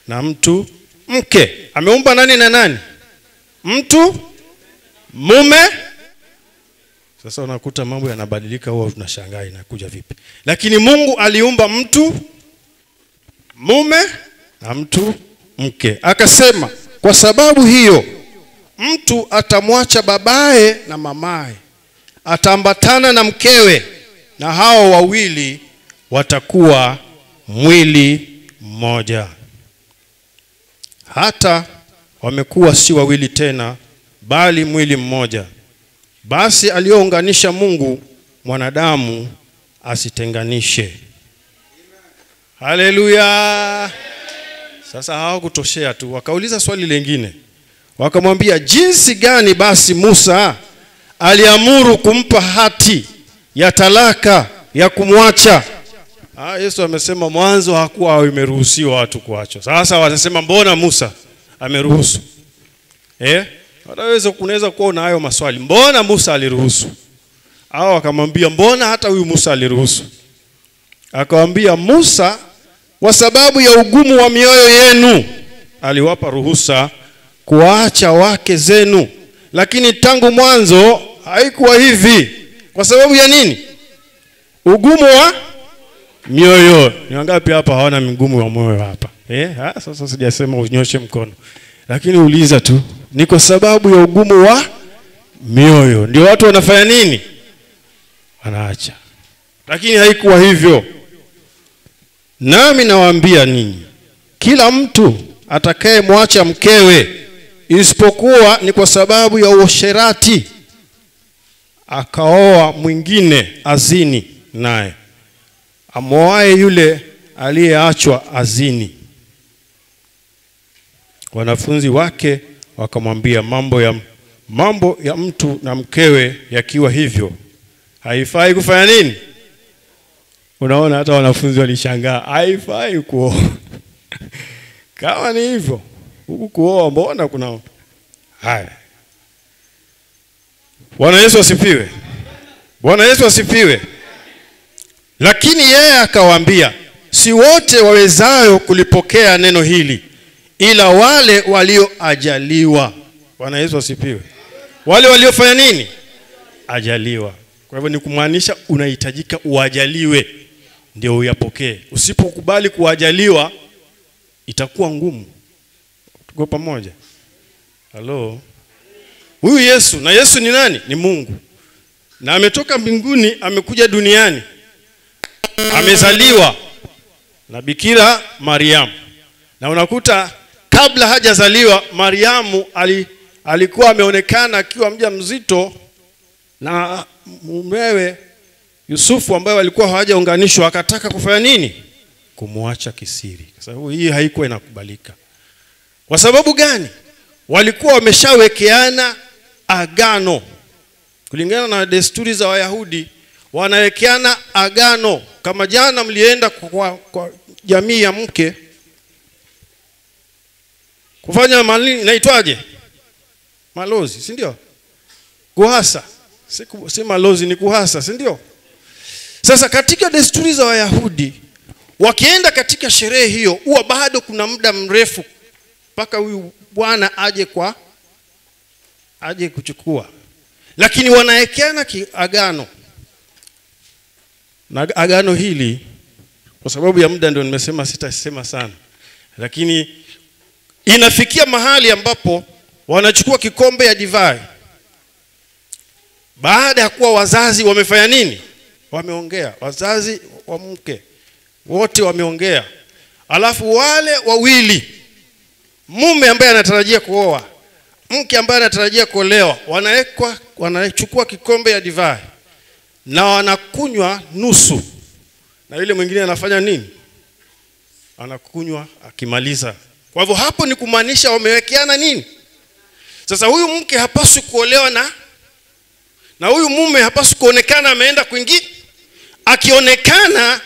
na mtu mke. Ameumba nani na nani? Mtu, mume. Sasa unakuta mambo yanabadilika, huwa tunashangaa inakuja vipi. Lakini Mungu aliumba mtu, mume na mtu mke. Akasema kwa sababu hiyo mtu atamwacha babaye na mamaye, ataambatana na mkewe, na hao wawili watakuwa mwili mmoja. Hata wamekuwa si wawili tena, bali mwili mmoja. Basi aliounganisha Mungu, mwanadamu asitenganishe. Haleluya. Sasa hawakutoshea tu, wakauliza swali lingine. Wakamwambia, jinsi gani basi Musa aliamuru kumpa hati ya talaka ya kumwacha? Yesu amesema mwanzo hakuwa imeruhusiwa watu kuachwa. Sasa wanasema mbona Musa ameruhusu? Unaweza kuwa na hayo maswali. Mbona Musa aliruhusu? Hao wakamwambia mbona hata huyu Musa aliruhusu? Akamwambia Musa kwa sababu ya ugumu wa mioyo yenu aliwapa ruhusa kuacha wake zenu, lakini tangu mwanzo haikuwa hivi. Kwa sababu ya nini? Ugumu wa mioyo. Ni wangapi hapa hawana mgumu wa moyo hapa? Sasa sijasema unyoshe mkono, lakini uliza tu, ni kwa sababu ya ugumu wa mioyo ndio watu wanafanya nini? Wanaacha. Lakini haikuwa hivyo. Nami nawaambia ninyi, kila mtu atakayemwacha mkewe, isipokuwa ni kwa sababu ya uasherati, akaoa mwingine, azini naye. Amoaye yule aliyeachwa azini. Wanafunzi wake wakamwambia, mambo ya mtu na mkewe yakiwa hivyo, haifai kufanya nini? Unaona hata wanafunzi walishangaa, haifai kuoa. Kama ni hivyo, huku kuoa mbona kuna haya? Bwana Yesu asifiwe. Bwana Yesu asifiwe. Lakini yeye akawaambia, si wote wawezayo kulipokea neno hili, ila wale walioajaliwa. Bwana Yesu asifiwe. Wale waliofanya nini? Ajaliwa. Kwa hivyo ni kumaanisha unahitajika uajaliwe ndio uyapokee. Usipokubali kuajaliwa itakuwa ngumu. Tuko pamoja? Halo. Huyu Yesu, na Yesu ni nani? Ni Mungu. Na ametoka mbinguni amekuja duniani. Amezaliwa na Bikira Mariamu. Na unakuta kabla hajazaliwa Mariamu alikuwa ameonekana akiwa mjamzito na mumewe Yusufu ambaye walikuwa hawajaunganishwa, akataka kufanya nini? Kumwacha kisiri. Kwa sababu hii haikuwa inakubalika. Kwa sababu gani? Walikuwa wameshawekeana agano. Kulingana na desturi za Wayahudi, wanawekeana agano. Kama jana mlienda kwa jamii ya mke kufanya inaitwaje? Malozi, si ndio? Kuhasa. Si malozi, ni kuhasa, si ndio? Sasa katika desturi za Wayahudi, wakienda katika sherehe hiyo, huwa bado kuna muda mrefu mpaka huyu bwana aje kuchukua. Lakini wanawekeana agano. Na agano hili, kwa sababu ya muda ndio nimesema sitasema sana, lakini inafikia mahali ambapo wanachukua kikombe ya divai. Baada ya kuwa wazazi wamefanya nini? Wameongea. Wazazi wa mke wote wameongea. Alafu wale wawili, mume ambaye anatarajia kuoa, mke ambaye anatarajia kuolewa, wanachukua kikombe ya divai na wanakunywa nusu. Na yule mwingine anafanya nini? Anakunywa akimaliza. Kwa hivyo hapo ni kumaanisha wamewekeana nini? Sasa huyu mke hapaswi kuolewa na huyu mume hapaswi kuonekana ameenda kwingine. Akionekana,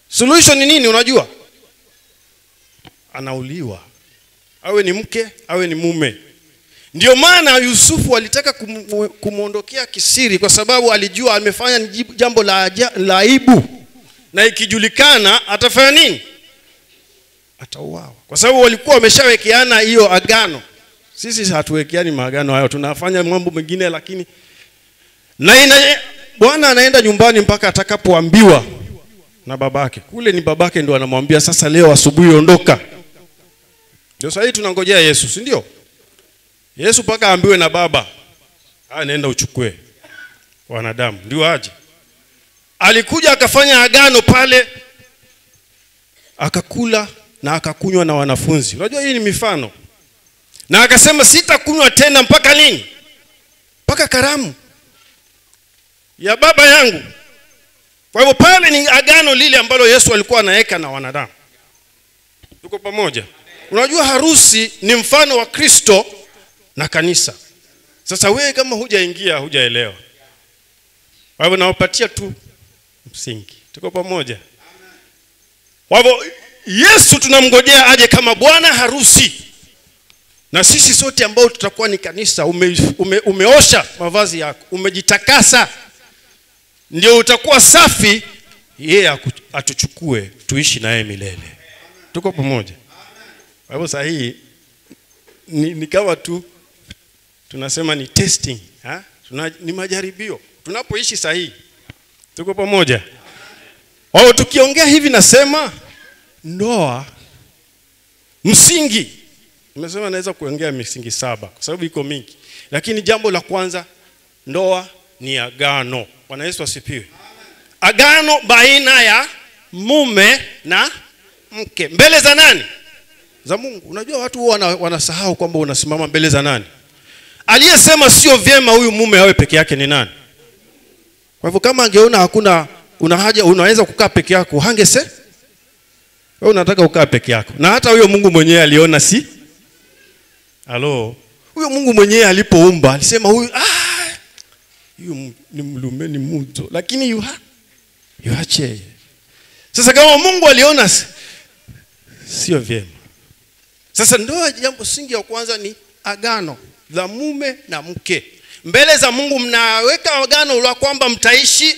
solution ni nini unajua? Anauliwa. Awe ni mke, awe ni mume. Ndio maana Yusufu alitaka kumuondokea kisiri, kwa sababu alijua amefanya jambo la aibu. Na ikijulikana atafanya nini? atauawa. Kwa sababu walikuwa wameshawekeana hiyo agano. Sisi hatuwekeani maagano hayo, tunafanya mambo mengine, lakini Bwana anaenda nyumbani mpaka atakapoambiwa na babake. Kule ni babake ndo anamwambia sasa leo asubuhi ondoka. Ndio sasa tunangojea Yesu, si ndio? Yesu paka ambiwe na baba, nenda uchukue wanadamu ndio aje. Alikuja akafanya agano pale, akakula na akakunywa na wanafunzi. Unajua hii ni mifano. Na akasema sitakunywa tena mpaka lini? Mpaka karamu ya baba yangu. Kwa hivyo pale ni agano lile ambalo Yesu alikuwa anaweka na wanadamu. Tuko pamoja? Unajua harusi ni mfano wa Kristo na kanisa. Sasa wewe kama hujaingia hujaelewa. Kwa hivyo nawapatia tu msingi. Tuko pamoja? Kwa hivyo Yesu tunamngojea aje kama bwana harusi. Na sisi sote ambao tutakuwa ni kanisa, umeosha mavazi yako, umejitakasa, ndio utakuwa safi, yeye atuchukue tuishi naye milele. Tuko pamoja? Kwa hivyo sahihi ni kama tu tunasema ni testing, ni majaribio tunapoishi sahihi. Tuko pamoja? Wao tukiongea hivi nasema ndoa msingi. Nimesema naweza kuongea misingi 7 kwa sababu iko mingi. Lakini jambo la kwanza, ndoa ni agano. Bwana Yesu asifiwe. Agano baina ya mume na mke. Mbele za nani? Za Mungu. Unajua watu wanasahau kwamba unasimama mbele za nani? Aliyesema sio vyema huyu mume awe peke yake ni nani? Kwa hivyo kama angeona hakuna haja unaweza kukaa peke yako, hangese wewe unataka ukaa peke yako. Na hata huyo Mungu mwenyewe aliona si? Huyo Mungu mwenyewe alipoumba alisema huyu ni mlume ni mtu, lakini yuache. Sasa kama Mungu aliona sio vyema. Sasa ndoa jambo msingi ya kwanza ni agano la mume na mke. Mbele za Mungu mnaweka agano la kwamba mtaishi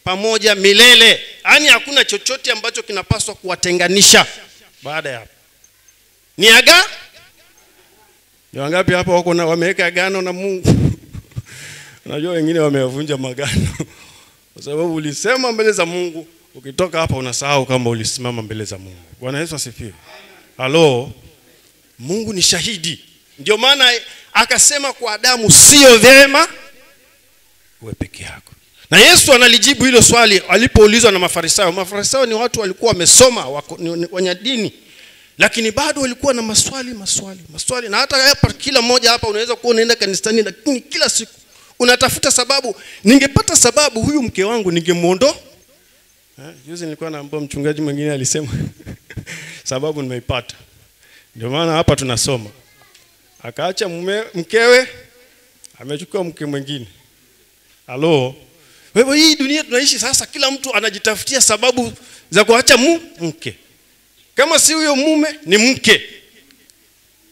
pamoja milele. Yaani hakuna chochote ambacho kinapaswa kuwatenganisha baada ya hapo. Ni agano. Ni wangapi hapa wako na wameweka agano na Mungu? Unajua wengine wamevunja magano. Kwa sababu ulisema mbele za Mungu, ukitoka hapa unasahau kama ulisimama mbele za Mungu. Bwana Yesu asifiwe. Mungu ni shahidi. Ndio maana akasema kwa Adamu sio vyema uwe peke yako. Na Yesu analijibu hilo swali alipoulizwa na Mafarisayo. Mafarisayo ni watu walikuwa wamesoma, wenye dini, lakini bado walikuwa na maswali. Na hata hapa kila mmoja hapa unaweza kuwa unaenda kanisani, lakini kila siku unatafuta sababu. Ningepata sababu huyu mke wangu ningemuondoa. Juzi nilikuwa naambia mchungaji mwingine alisema sababu nimeipata. Ndio maana hapa tunasoma. Akaacha mkewe, amechukua mke mwingine. Wewe hii dunia tunaishi sasa, kila mtu anajitafutia sababu za kuacha mke. Kama si huyo mume ni mke,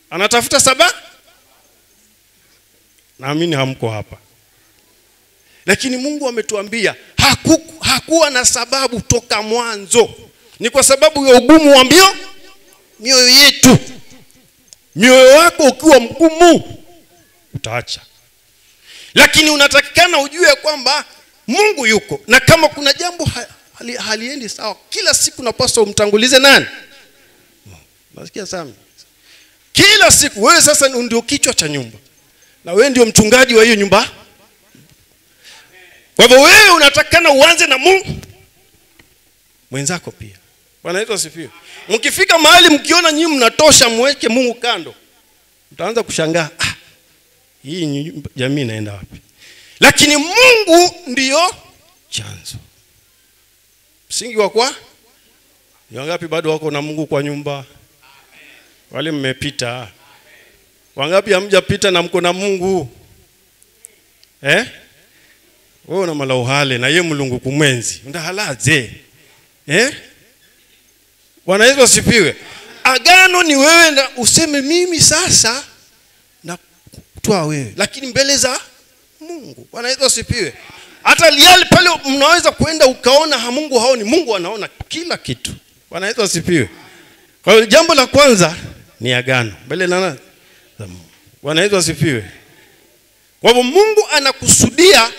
anatafuta sababu. Naamini hamko hapa. Lakini Mungu ametuambia hakuwa na sababu toka mwanzo. Ni kwa sababu ya ugumu wa mioyo yetu. Mioyo wako ukiwa mgumu utaacha. Lakini unatakikana ujue kwamba Mungu yuko, na kama kuna jambo haliendi sawa, kila siku napaswa umtangulize nani? Nasikia sana. Kila siku wewe sasa ndio kichwa cha nyumba. Na wewe ndio mchungaji wa hiyo nyumba. Kwa hivyo wewe unatakikana uanze na Mungu mwenzako pia. Bwana Yesu asifiwe. Mkifika mahali mkiona nyinyi mnatosha, mweke Mungu kando, mtaanza kushangaa, hii jamii inaenda wapi? Lakini Mungu ndio chanzo. Msingi wa kwa? Ni wangapi bado wako na Mungu kwa nyumba? Wale mmepita. Wangapi hamjapita na mko na Mungu? Wewe una malauhale na yeye Mulungu kumwenzi. Ndahalaze. Bwana Yesu asifiwe. Agano ni wewe na useme mimi sasa na kutoa wewe, lakini mbele za Mungu. Bwana Yesu asifiwe. Hata liali pale mnaweza kwenda ukaona Mungu haoni, Mungu anaona kila kitu. Bwana Yesu asifiwe. Kwa hiyo jambo la kwanza ni agano. Mbele na Bwana Yesu asifiwe. Kwa hivyo Mungu anakusudia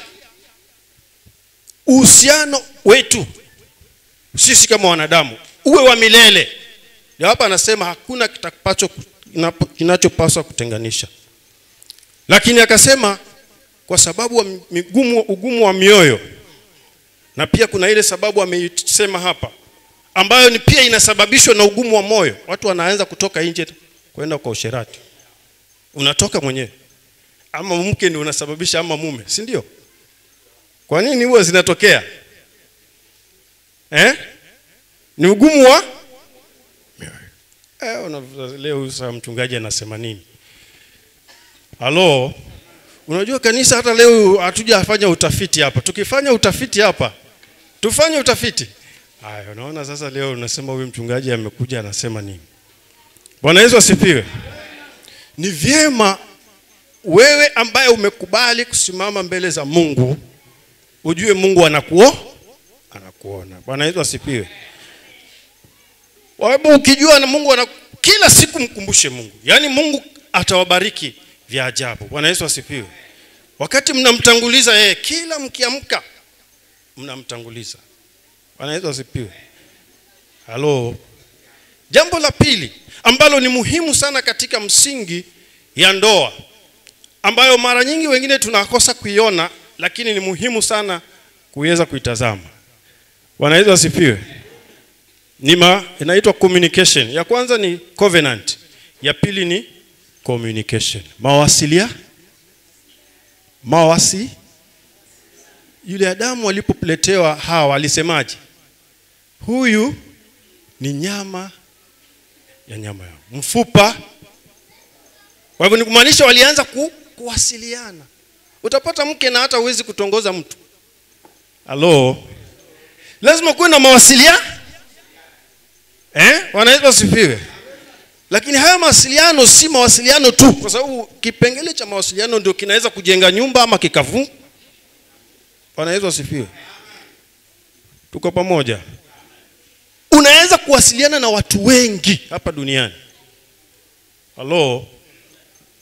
uhusiano wetu sisi kama wanadamu uwe wa milele. Ndio hapa anasema hakuna kinachopaswa kutenganisha. Lakini akasema kwa sababu ugumu wa mioyo, na pia kuna ile sababu ameisema hapa ambayo ni pia inasababishwa na ugumu wa moyo. Watu wanaanza kutoka nje kwenda kwa usherati. Unatoka mwenyewe. Ama mke ndio unasababisha ama mume, si ndio? Kwa nini huwa zinatokea? Ni ugumu wa leo sasa mchungaji anasema nini? Halo? Unajua kanisa hata leo hatujafanya utafiti hapa. Tukifanya utafiti hapa, tufanye utafiti. Haya, unaona sasa leo unasema huyu mchungaji amekuja anasema nini? Bwana Yesu asifiwe. Ni vyema wewe ambaye umekubali kusimama mbele za Mungu, ujue Mungu anakuona. Bwana Yesu asifiwe. Wapo ukijua na Mungu kila siku mkumbushe Mungu. Yaani Mungu atawabariki vya ajabu. Bwana Yesu asifiwe. Wakati mnamtanguliza yeye, kila mkiamka mnamtanguliza. Bwana Yesu asifiwe. Halo. Jambo la pili ambalo ni muhimu sana katika msingi ya ndoa, ambayo mara nyingi wengine tunakosa kuiona, lakini ni muhimu sana kuweza kuitazama. Bwana Yesu asifiwe. Inaitwa communication. Ya kwanza ni covenant. Ya pili ni communication. Yule Adamu alipoletewa Hawa alisemaje? Huyu ni nyama yao, mfupa. Kwa hivyo ni kumaanisha walianza kuwasiliana. Utapata mke na hata huwezi kutongoza mtu. Halo. Lazima kuwe na mawasiliano. Wanaitwa sifiwe. Lakini haya mawasiliano si mawasiliano tu, kwa sababu kipengele cha mawasiliano ndio kinaweza kujenga nyumba ama kikavu. Wanaitwa sifiwe. Tuko pamoja. Unaweza kuwasiliana na watu wengi hapa duniani. Halo.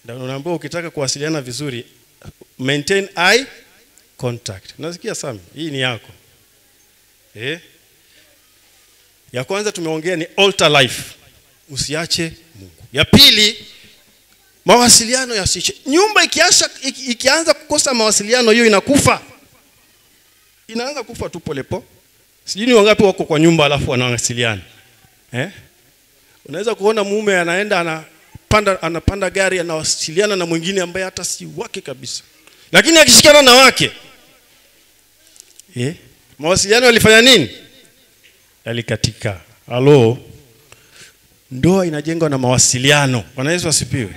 Ndio unaambiwa ukitaka kuwasiliana vizuri, maintain eye contact. Unasikia Sami? Hii ni yako. Ya kwanza tumeongea ni altar life. Usiache Mungu. Ya pili, mawasiliano yasiche. Nyumba ikianza kukosa mawasiliano, hiyo inakufa. Inaanza kufa tu polepole. Sijui ni wangapi wako kwa nyumba alafu wanawasiliana. Unaweza kuona mume anaenda anapanda gari anawasiliana na mwingine ambaye hata si wake kabisa. Lakini akishikana na wake, mawasiliano yalifanya nini? Yalikatika. Halo. Ndoa inajengwa na mawasiliano. Bwana Yesu asifiwe.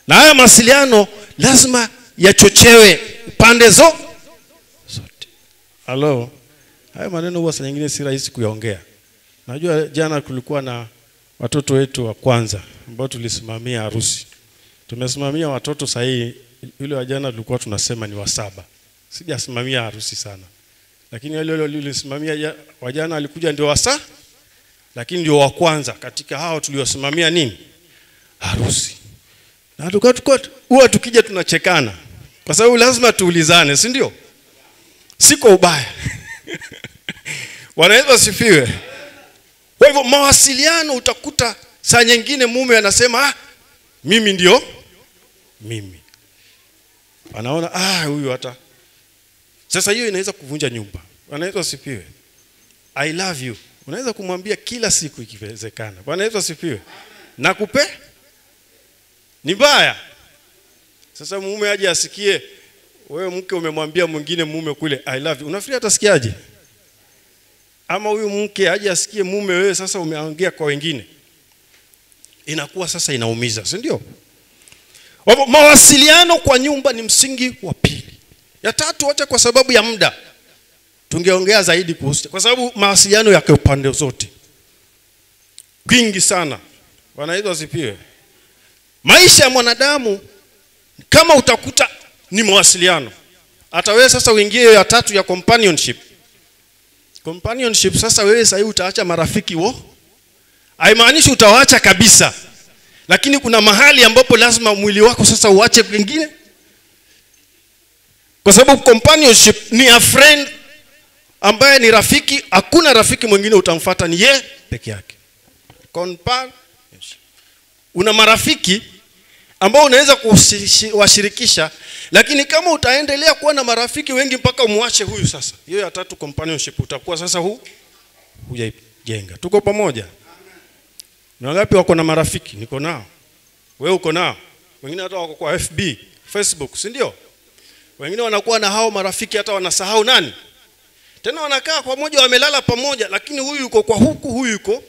Na haya mawasiliano lazima yachochewe pande zote. Halo. Haya maneno huwa saa nyingine si rahisi kuyaongea. Najua jana kulikuwa na watoto wetu wa kwanza ambao tulisimamia harusi. Tumesimamia watoto sahihi, yule wa jana tulikuwa tunasema ni wa 7. Sijasimamia harusi sana. Lakini yule tulisimamia wa jana alikuja ndio wa 7, lakini ndio wa kwanza katika hao tuliosimamia nini? Harusi. Na huwa tukija tunachekana. Kwa sababu lazima tuulizane, si ndio? Siko ubaya. Bwana Yesu asifiwe. Kwa hivyo mawasiliano utakuta saa nyingine mume anasema mimi ndio mimi. Anaona huyu hata. Sasa hiyo inaweza kuvunja nyumba. Bwana Yesu asifiwe. I love you. Unaweza kumwambia kila siku ikiwezekana. Bwana Yesu asifiwe. Nakupe ni mbaya. Sasa mume aje asikie wewe mke umemwambia mwingine mume kule I love you. Unafikiri atasikiaje? Ama huyu mke aje asikie mume wewe sasa umeongea kwa wengine. Inakuwa sasa inaumiza, si ndio? Mawasiliano kwa nyumba ni msingi wa pili. Ya tatu, acha kwa sababu ya muda tungeongea zaidi kuhusu, kwa sababu mawasiliano yake upande zote kwingi sana. Bwana Yesu asifiwe. Maisha ya mwanadamu kama utakuta ni mawasiliano. Hata wewe sasa uingie ya tatu ya companionship. Companionship sasa wewe sasa utaacha marafiki Haimaanishi utawaacha kabisa, lakini kuna mahali ambapo lazima mwili wako sasa uache wengine, kwa sababu companionship ni a friend ambaye ni rafiki. Hakuna rafiki mwingine utamfuata, ni yeye peke yake. Companionship, una marafiki ambao unaweza kuwashirikisha, lakini kama utaendelea kuwa na marafiki wengi mpaka umwache huyu, sasa hiyo ya tatu companionship utakuwa sasa hujajenga. Tuko pamoja? Ni wangapi wako na marafiki? Niko nao. Wewe uko nao? Wengine hata wako kwa FB, Facebook, si ndio? Wengine wanakuwa na hao marafiki hata wanasahau nani. Tena wanakaa pamoja, wamelala pamoja, lakini huyu yuko kwa huku, huyu yuko.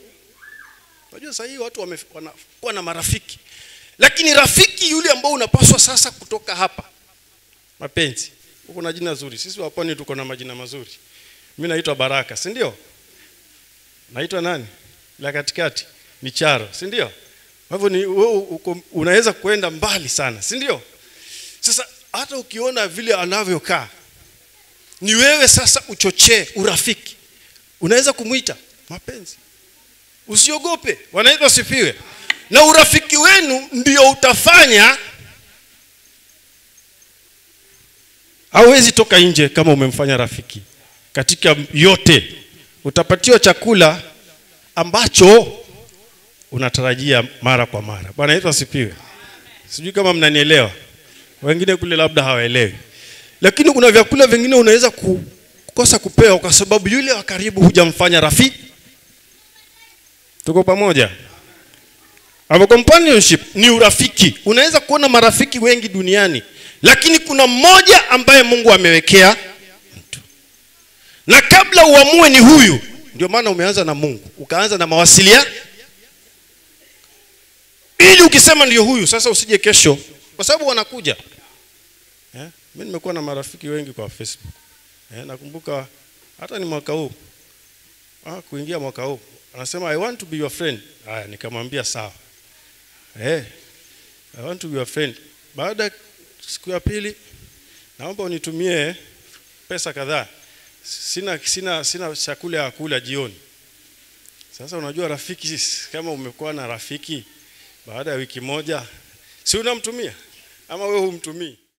Unajua sasa hii watu wanakuwa na marafiki. Lakini rafiki yule ambao unapaswa sasa kutoka hapa. Mapenzi. Uko na jina zuri. Sisi wa Pwani tuko na majina mazuri. Mimi naitwa Baraka, si ndio? Naitwa nani? La katikati ni Charo, si ndio? Kwa hivyo ni wewe unaweza kwenda mbali sana, si ndio? Sasa hata ukiona vile anavyokaa, ni wewe sasa uchochee urafiki. Unaweza kumuita mapenzi. Usiogope, wanaitwa sifiwe. Na urafiki wenu ndio utafanya hawezi toka nje. Kama umemfanya rafiki katika yote, utapatiwa chakula ambacho unatarajia mara kwa mara. Bwana yetu asifiwe. Sijui kama mnanielewa. Wengine kule labda hawaelewi. Lakini kuna vyakula vingine unaweza kukosa kupewa kwa sababu yule wa karibu hujamfanya rafiki. Tuko pamoja? Hapo companionship ni urafiki. Unaweza kuona marafiki wengi duniani, lakini kuna mmoja ambaye Mungu amewekea mtu. Na kabla uamue ni huyu, ndio maana umeanza na Mungu, ukaanza na mawasiliano. Ili ukisema ndio huyu, sasa usije kesho, kwa sababu wanakuja. Mimi nimekuwa na marafiki wengi kwa Facebook. Nakumbuka hata ni mwaka huu. Kuingia mwaka huu, anasema I want to be your friend. Haya, nikamwambia sawa. I want to be your friend. Baada siku ya pili, naomba unitumie pesa kadhaa. Sina chakula ya kula jioni. Sasa unajua rafiki, kama umekuwa na rafiki baada ya wiki moja, si unamtumia ama wewe humtumii?